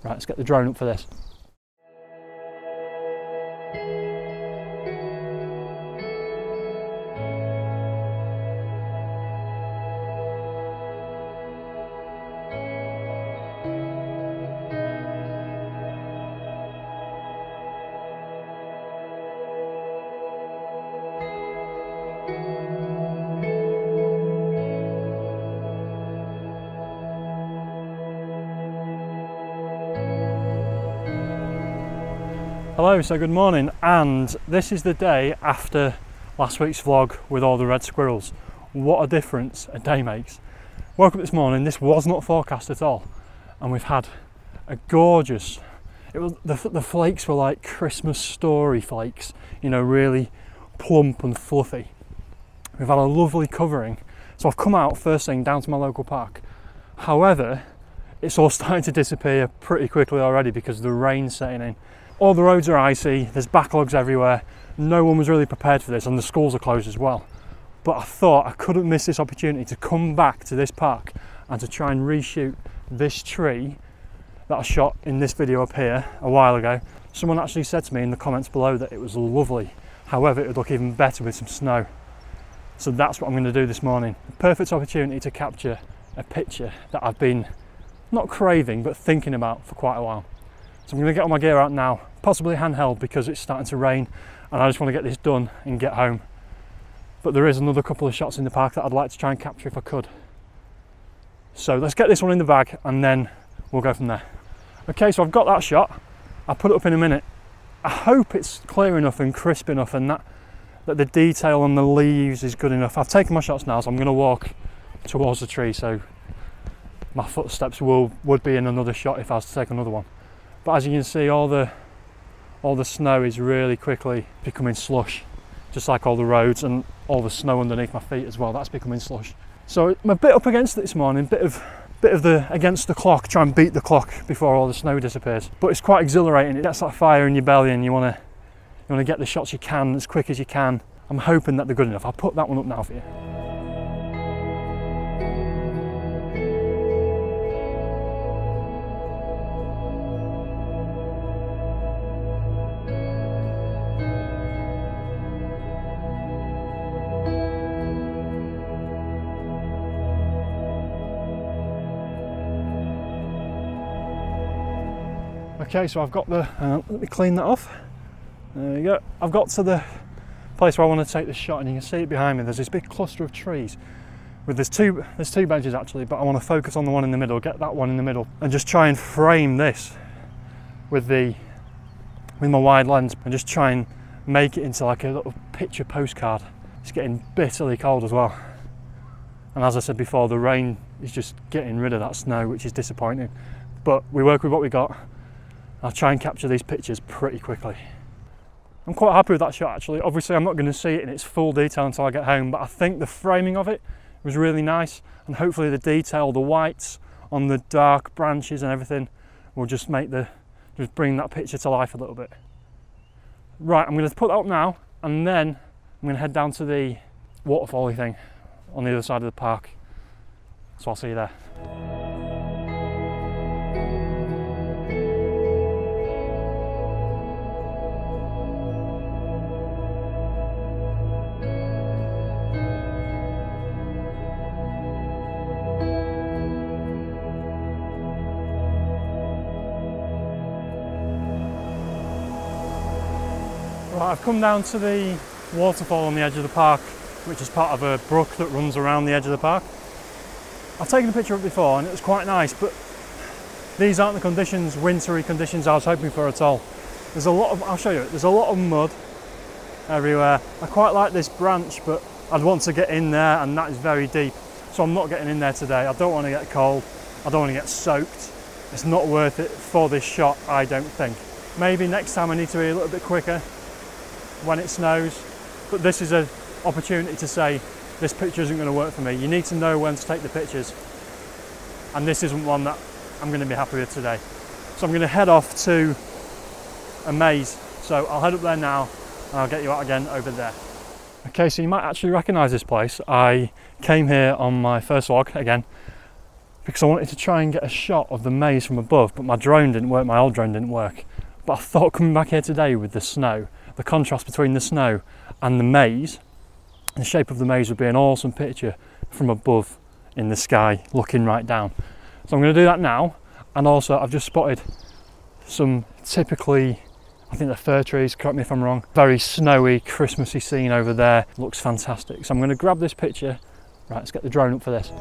Right, let's get the drone up for this. Hello, so good morning, and this is the day after last week's vlog with all the red squirrels. What a difference a day makes. Woke up this morning, this was not forecast at all, and we've had a gorgeous, the flakes were like Christmas story flakes, you know, really plump and fluffy. We've had a lovely covering, so I've come out first thing down to my local park. However, it's all starting to disappear pretty quickly already because the rain's setting in. All the roads are icy, there's backlogs everywhere. No one was really prepared for this, and the schools are closed as well. But I thought I couldn't miss this opportunity to come back to this park and to try and reshoot this tree that I shot in this video up here a while ago. Someone actually said to me in the comments below that it was lovely. However, it would look even better with some snow. So that's what I'm going to do this morning. A perfect opportunity to capture a picture that I've been not craving, but thinking about for quite a while. So I'm going to get all my gear out now, possibly handheld because it's starting to rain and I just want to get this done and get home. But there is another couple of shots in the park that I'd like to try and capture if I could. So let's get this one in the bag and then we'll go from there. Okay, so I've got that shot. I'll put it up in a minute. I hope it's clear enough and crisp enough and that the detail on the leaves is good enough. I've taken my shots now, so I'm going to walk towards the tree so my footsteps would be in another shot if I was to take another one. But as you can see, all the snow is really quickly becoming slush, just like all the roads and all the snow underneath my feet as well. That's becoming slush. So I'm a bit up against it this morning, bit of the against the clock, try and beat the clock before all the snow disappears. But it's quite exhilarating. It gets that fire in your belly, and you want to get the shots you can as quick as you can. I'm hoping that they're good enough. I'll put that one up now for you. Okay, so I've got let me clean that off. There we go. I've got to the place where I want to take this shot, and you can see it behind me. There's this big cluster of trees. There's two benches actually, but I want to focus on the one in the middle, get that one in the middle, and just try and frame this with my wide lens, and just try and make it into like a little picture postcard. It's getting bitterly cold as well. And as I said before, the rain is just getting rid of that snow, which is disappointing. But we work with what we got. I'll try and capture these pictures pretty quickly. I'm quite happy with that shot actually. Obviously I'm not going to see it in its full detail until I get home, but I think the framing of it was really nice, and hopefully the detail, the whites on the dark branches and everything will just bring that picture to life a little bit. Right, I'm going to put that up now, and then I'm going to head down to the waterfall-y thing on the other side of the park. So I'll see you there. Right, I've come down to the waterfall on the edge of the park, which is part of a brook that runs around the edge of the park. I've taken a picture of it before and it was quite nice, but these aren't the conditions, wintry conditions I was hoping for at all. There's a lot of, I'll show you it, there's a lot of mud everywhere. I quite like this branch, but I'd want to get in there, and that is very deep. So I'm not getting in there today. I don't want to get cold, I don't want to get soaked. It's not worth it for this shot, I don't think. Maybe next time I need to be a little bit quicker when it snows, but this is an opportunity to say this picture isn't going to work for me. You need to know when to take the pictures, and this isn't one that I'm going to be happy with today. So I'm going to head off to a maze, so I'll head up there now and I'll get you out again over there. Okay, so you might actually recognise this place. I came here on my first vlog again because I wanted to try and get a shot of the maze from above, but my drone didn't work, my old drone didn't work. But I thought coming back here today with the snow, the contrast between the snow and the maze, the shape of the maze would be an awesome picture from above in the sky, looking right down. So I'm going to do that now, and also I've just spotted some typically, I think they're fir trees, correct me if I'm wrong, very snowy, Christmassy scene over there. Looks fantastic. So I'm going to grab this picture. Right, let's get the drone up for this.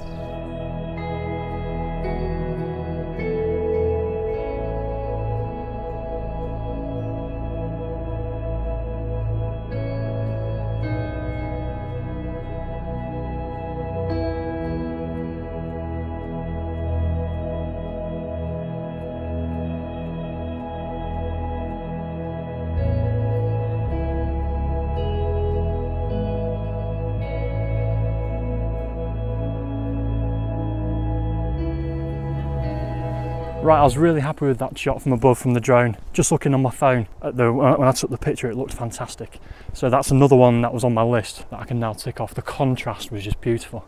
Right, I was really happy with that shot from above from the drone. Just looking on my phone at when I took the picture, it looked fantastic. So that's another one that was on my list that I can now tick off. The contrast was just beautiful.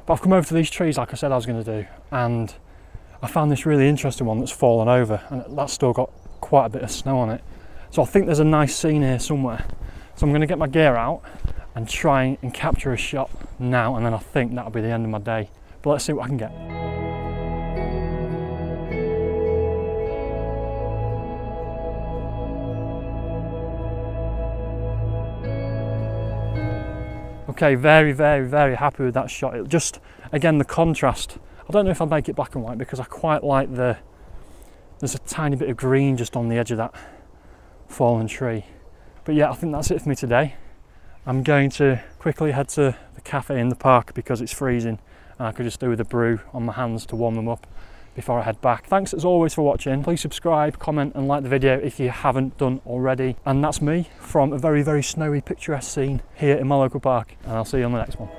But I've come over to these trees like I said I was going to do, and I found this really interesting one that's fallen over, and that's still got quite a bit of snow on it. So I think there's a nice scene here somewhere. So I'm going to get my gear out and try and capture a shot now, and then I think that'll be the end of my day. But let's see what I can get. Okay, very, very, very happy with that shot. It just, again, the contrast. I don't know if I'll make it black and white because I quite like there's a tiny bit of green just on the edge of that fallen tree. But yeah, I think that's it for me today. I'm going to quickly head to the cafe in the park because it's freezing, and I could just do with a brew on my hands to warm them up before I head back. Thanks as always for watching. Please subscribe, comment and like the video if you haven't done already. And that's me from a very, very snowy, picturesque scene here in my local park, and I'll see you on the next one.